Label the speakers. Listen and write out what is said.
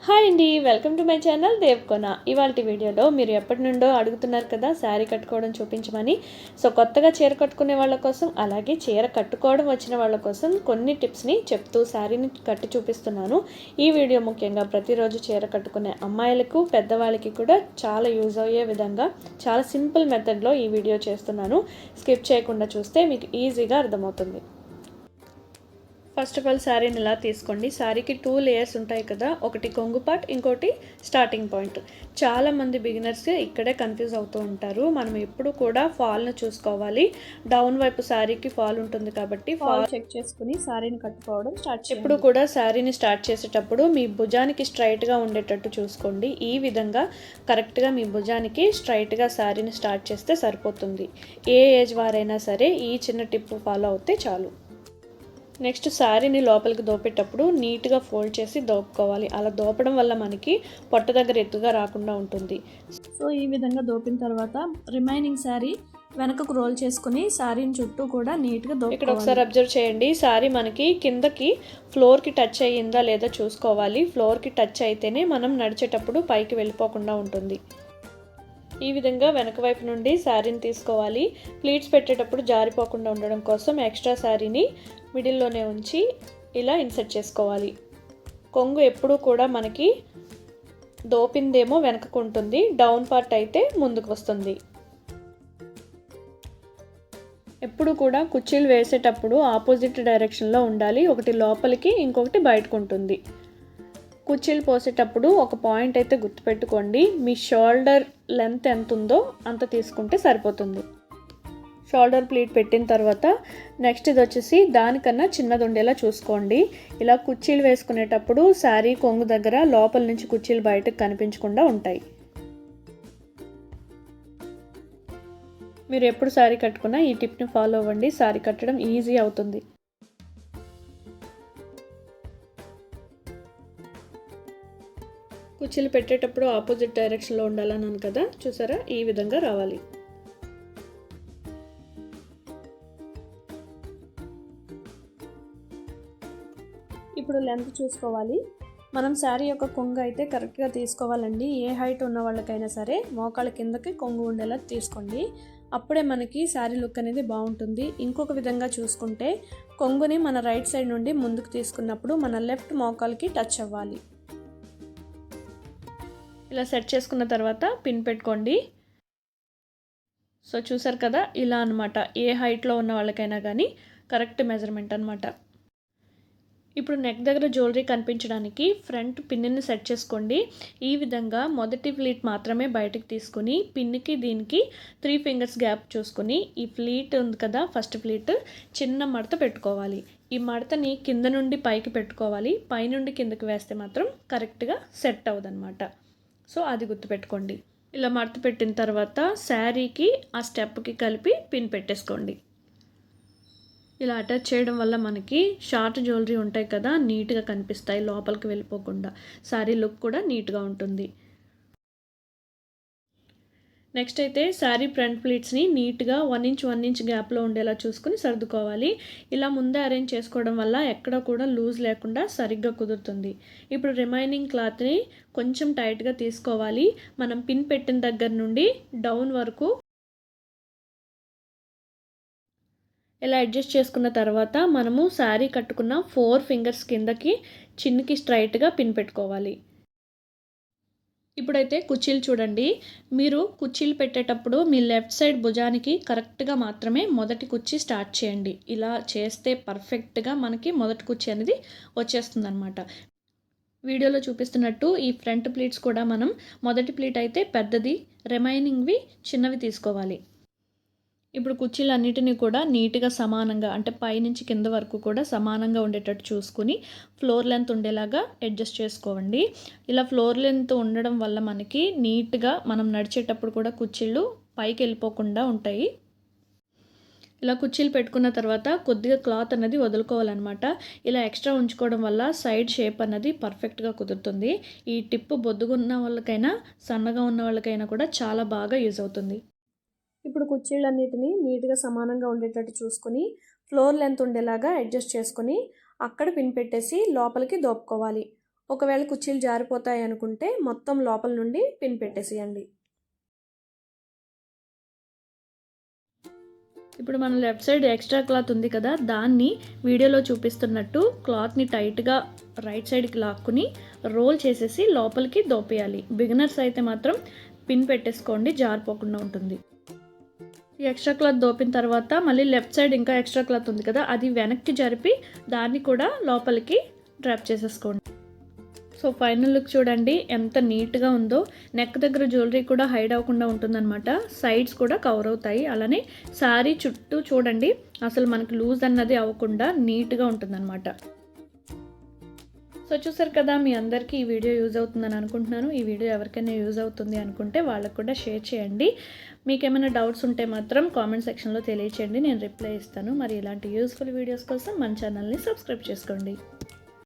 Speaker 1: Hi అండి, welcome to my channel దేవ్కోన. ఇవాళ వీడియోలో మీరు ఎప్పటి నుండో అడుగుతున్నారు కదా శారీ కట్టుకోవడం చూపించమని. సో కొత్తగా చీర కట్టుకునే వాళ్ళ కోసం, అలాగే చీర కట్టుకోవడం వచ్చిన వాళ్ళ కోసం కొన్ని టిప్స్ని చెప్తూ శారీని కట్టి చూపిస్తున్నాను. ఈ వీడియో ముఖ్యంగా ప్రతిరోజు చీర కట్టుకునే అమ్మాయిలకు, పెద్దవాళ్ళకి కూడా చాలా యూజ్ అయ్యే విధంగా చాలా సింపుల్ మెథడ్లో ఈ వీడియో చేస్తున్నాను. స్కిప్ చేయకుండా చూస్తే మీకు ఈజీగా అర్థమవుతుంది. ఫస్ట్ ఆఫ్ ఆల్ శారీని ఇలా తీసుకోండి. శారీకి 2 లేయర్స్ ఉంటాయి కదా, ఒకటి కొంగు పార్ట్, ఇంకోటి స్టార్టింగ్ పాయింట్. చాలామంది బిగినర్స్ ఇక్కడే కన్ఫ్యూజ్ అవుతూ ఉంటారు. మనం ఎప్పుడు కూడా ఫాల్ను చూసుకోవాలి. డౌన్ వైపు శారీకి ఫాల్ ఉంటుంది కాబట్టి ఫాల్ చెక్ చేసుకుని శారీని కట్టుకోవడం స్టార్ట్ చేయండి. ఎప్పుడు కూడా శారీని స్టార్ట్ చేసేటప్పుడు మీ భుజానికి స్ట్రైట్గా ఉండేటట్టు చూసుకోండి. ఈ విధంగా కరెక్ట్గా మీ భుజానికి స్ట్రైట్గా శారీని స్టార్ట్ చేస్తే సరిపోతుంది. ఏ ఏజ్ వారైనా సరే ఈ చిన్న టిప్ ఫాలో అవుతే చాలు. నెక్స్ట్ శారీని లోపలికి దోపేటప్పుడు నీట్గా ఫోల్డ్ చేసి దోపుకోవాలి. అలా దోపడం వల్ల మనకి పొట్ట దగ్గర ఎత్తుగా రాకుండా ఉంటుంది.
Speaker 2: సో ఈ విధంగా దోపిన తర్వాత రిమైనింగ్ శారీ వెనకకు రోల్ చేసుకుని శారీని చుట్టూ కూడా నీట్గా దోపుకోవాలి.
Speaker 1: ఇక్కడ ఒకసారి అబ్జర్వ్ చేయండి. శారీ మనకి కిందకి ఫ్లోర్కి టచ్ అయ్యిందా లేదా చూసుకోవాలి. ఫ్లోర్కి టచ్ అయితేనే మనం నడిచేటప్పుడు పైకి వెళ్ళిపోకుండా ఉంటుంది. ఈ విధంగా వెనక వైపు నుండి శారీని తీసుకోవాలి. ప్లీట్స్ పెట్టేటప్పుడు జారిపోకుండా ఉండడం కోసం ఎక్స్ట్రా శారీని మిడిల్లోనే ఉంచి ఇలా ఇన్సర్ట్ చేసుకోవాలి. కొంగు ఎప్పుడూ కూడా మనకి దోపిందేమో వెనకకు ఉంటుంది, డౌన్ పార్ట్ అయితే ముందుకు వస్తుంది. ఎప్పుడు కూడా కుర్చీలు వేసేటప్పుడు ఆపోజిట్ డైరెక్షన్లో ఉండాలి. ఒకటి లోపలికి, ఇంకొకటి బయటకు ఉంటుంది. కుర్చీలు పోసేటప్పుడు ఒక పాయింట్ అయితే గుర్తుపెట్టుకోండి. మీ షోల్డర్ లెంత్ ఎంత ఉందో అంత తీసుకుంటే సరిపోతుంది. షోల్డర్ ప్లీట్ పెట్టిన తర్వాత నెక్స్ట్ ఇది వచ్చేసి దానికన్నా చిన్నది ఉండేలా చూసుకోండి. ఇలా కుర్చీలు వేసుకునేటప్పుడు శారీ కొంగు దగ్గర లోపల నుంచి కుర్చీలు బయటకు కనిపించకుండా ఉంటాయి. మీరు ఎప్పుడు శారీ కట్టుకున్నా ఈ టిప్ని ఫాలో అవ్వండి. శారీ కట్టడం ఈజీ అవుతుంది. కుర్చీలు పెట్టేటప్పుడు ఆపోజిట్ డైరెక్షన్లో ఉండాలన్నాను కదా, చూసారా, ఈ విధంగా రావాలి.
Speaker 2: ఇప్పుడు లెంత్ చూసుకోవాలి. మనం శారీ యొక్క కొంగు అయితే కరెక్ట్గా తీసుకోవాలండి. ఏ హైట్ ఉన్న వాళ్ళకైనా సరే మోకాళ్ళ కిందకి కొంగు ఉండేలా తీసుకోండి. అప్పుడే మనకి శారీ లుక్ అనేది బాగుంటుంది. ఇంకొక విధంగా చూసుకుంటే కొంగుని మన రైట్ సైడ్ నుండి ముందుకు తీసుకున్నప్పుడు మన లెఫ్ట్ మోకాలకి టచ్ అవ్వాలి. ఇలా సెట్ చేసుకున్న తర్వాత పిన్ పెట్టుకోండి. సో చూసారు కదా, ఇలా అనమాట. ఏ హైట్లో ఉన్న వాళ్ళకైనా కానీ కరెక్ట్ మెజర్మెంట్ అనమాట. ఇప్పుడు నెక్ దగ్గర జ్యువెలరీ కనిపించడానికి ఫ్రంట్ పిన్ని సెట్ చేసుకోండి. ఈ విధంగా మొదటి ప్లీట్ మాత్రమే బయటకు తీసుకుని పిన్నికి దీనికి 3 ఫింగర్స్ గ్యాప్ చూసుకుని ఈ ప్లీట్ ఉంది కదా, ఫస్ట్ ప్లీట్ చిన్న మడత పెట్టుకోవాలి. ఈ మడతని కింద నుండి పైకి పెట్టుకోవాలి. పైనుండి కిందకి వేస్తే మాత్రం కరెక్ట్గా సెట్ అవ్వదన్నమాట. సో అది గుర్తుపెట్టుకోండి. ఇలా మడత పెట్టిన తర్వాత శారీకి ఆ స్టెప్కి కలిపి పిన్ పెట్టేసుకోండి. ఇలా అటాచ్ చేయడం వల్ల మనకి షార్ట్ జ్యువెలరీ ఉంటాయి కదా, నీట్గా కనిపిస్తాయి, లోపలికి వెళ్ళిపోకుండా. శారీ లుక్ కూడా నీట్గా ఉంటుంది. నెక్స్ట్ అయితే శారీ ఫ్రంట్ ప్లీట్స్ని నీట్గా 1 ఇంచ్ 1 ఇంచ్ గ్యాప్లో ఉండేలా చూసుకుని సర్దుకోవాలి. ఇలా ముందే అరేంజ్ చేసుకోవడం వల్ల ఎక్కడ కూడా లూజ్ లేకుండా సరిగ్గా కుదురుతుంది. ఇప్పుడు రిమైనింగ్ క్లాత్ని కొంచెం టైట్గా తీసుకోవాలి. మనం పిన్ పెట్టిన దగ్గర నుండి డౌన్ వరకు ఇలా అడ్జస్ట్ చేసుకున్న తర్వాత మనము శారీ కట్టుకున్న 4 ఫింగర్స్ కిందకి చిన్నికి స్ట్రైట్గా పిన్ పెట్టుకోవాలి. ఇప్పుడైతే కుర్చీలు చూడండి. మీరు కుర్చీలు పెట్టేటప్పుడు మీ లెఫ్ట్ సైడ్ భుజానికి కరెక్ట్గా మాత్రమే మొదటి కుర్చీ స్టార్ట్ చేయండి. ఇలా చేస్తే పర్ఫెక్ట్గా మనకి మొదటి కుర్చీ అనేది వచ్చేస్తుంది అనమాట. వీడియోలో చూపిస్తున్నట్టు ఈ ఫ్రంట్ ప్లీట్స్ కూడా మనం మొదటి ప్లీట్ అయితే పెద్దది, రిమైనింగ్వి చిన్నవి తీసుకోవాలి. ఇప్పుడు కుర్చీలన్నిటినీ కూడా నీట్గా సమానంగా, అంటే పైనుంచి కింద వరకు కూడా సమానంగా ఉండేటట్టు చూసుకుని ఫ్లోర్ లెంత్ ఉండేలాగా అడ్జస్ట్ చేసుకోండి. ఇలా ఫ్లోర్ లెంత్ ఉండడం వల్ల మనకి నీట్గా మనం నడిచేటప్పుడు కూడా కుర్చీలు పైకి వెళ్ళిపోకుండా ఉంటాయి. ఇలా కుర్చీలు పెట్టుకున్న తర్వాత కొద్దిగా క్లాత్ అన్నది వదులుకోవాలన్నమాట. ఇలా ఎక్స్ట్రా ఉంచుకోవడం వల్ల సైడ్ షేప్ అన్నది పర్ఫెక్ట్గా కుదురుతుంది. ఈ టిప్ బొద్దుగా ఉన్న వాళ్ళకైనా సన్నగా ఉన్న వాళ్ళకైనా కూడా చాలా బాగా యూజ్ అవుతుంది. ఇప్పుడు కుర్చీలన్నిటిని నీట్గా సమానంగా ఉండేటట్టు చూసుకొని ఫ్లోర్ లెంత్ ఉండేలాగా అడ్జస్ట్ చేసుకొని అక్కడ పిన్ పెట్టేసి లోపలికి దోపుకోవాలి.
Speaker 1: ఒకవేళ కుర్చీలు జారిపోతాయి అనుకుంటే మొత్తం లోపల నుండి పిన్ పెట్టేసేయండి.
Speaker 2: ఇప్పుడు మన లెఫ్ట్ సైడ్ ఎక్స్ట్రా క్లాత్ ఉంది కదా, దాన్ని వీడియోలో చూపిస్తున్నట్టు క్లాత్ని టైట్గా రైట్ సైడ్కి లాక్కుని రోల్ చేసేసి లోపలికి దోపేయాలి. బిగినర్స్ అయితే మాత్రం పిన్ పెట్టేసుకోండి, జారిపోకుండా ఉంటుంది. ఈ ఎక్స్ట్రా క్లాత్ దోపిన తర్వాత మళ్ళీ లెఫ్ట్ సైడ్ ఇంకా ఎక్స్ట్రా క్లాత్ ఉంది కదా, అది వెనక్కి జరిపి దాన్ని కూడా లోపలికి డ్రాప్ చేసేసుకోండి. సో ఫైనల్ లుక్ చూడండి ఎంత నీట్గా ఉందో. నెక్ దగ్గర జ్యువెలరీ కూడా హైడ్ అవ్వకుండా ఉంటుందన్నమాట, సైడ్స్ కూడా కవర్ అవుతాయి. అలానే శారీ చుట్టూ చూడండి అసలు మనకి లూజ్ అన్నది అవ్వకుండా నీట్గా ఉంటుందన్నమాట. సో చూసారు కదా, మీ అందరికీ ఈ వీడియో యూజ్ అవుతుందని అనుకుంటున్నాను. ఈ వీడియో ఎవరికైనా యూజ్ అవుతుంది అనుకుంటే వాళ్ళకు కూడా షేర్ చేయండి. మీకు ఏమైనా డౌట్స్ ఉంటే మాత్రం కామెంట్ సెక్షన్లో తెలియచేయండి, నేను రిప్లై ఇస్తాను. మరి ఇలాంటి యూస్ఫుల్ వీడియోస్ కోసం మన ఛానల్ని సబ్స్క్రైబ్ చేసుకోండి.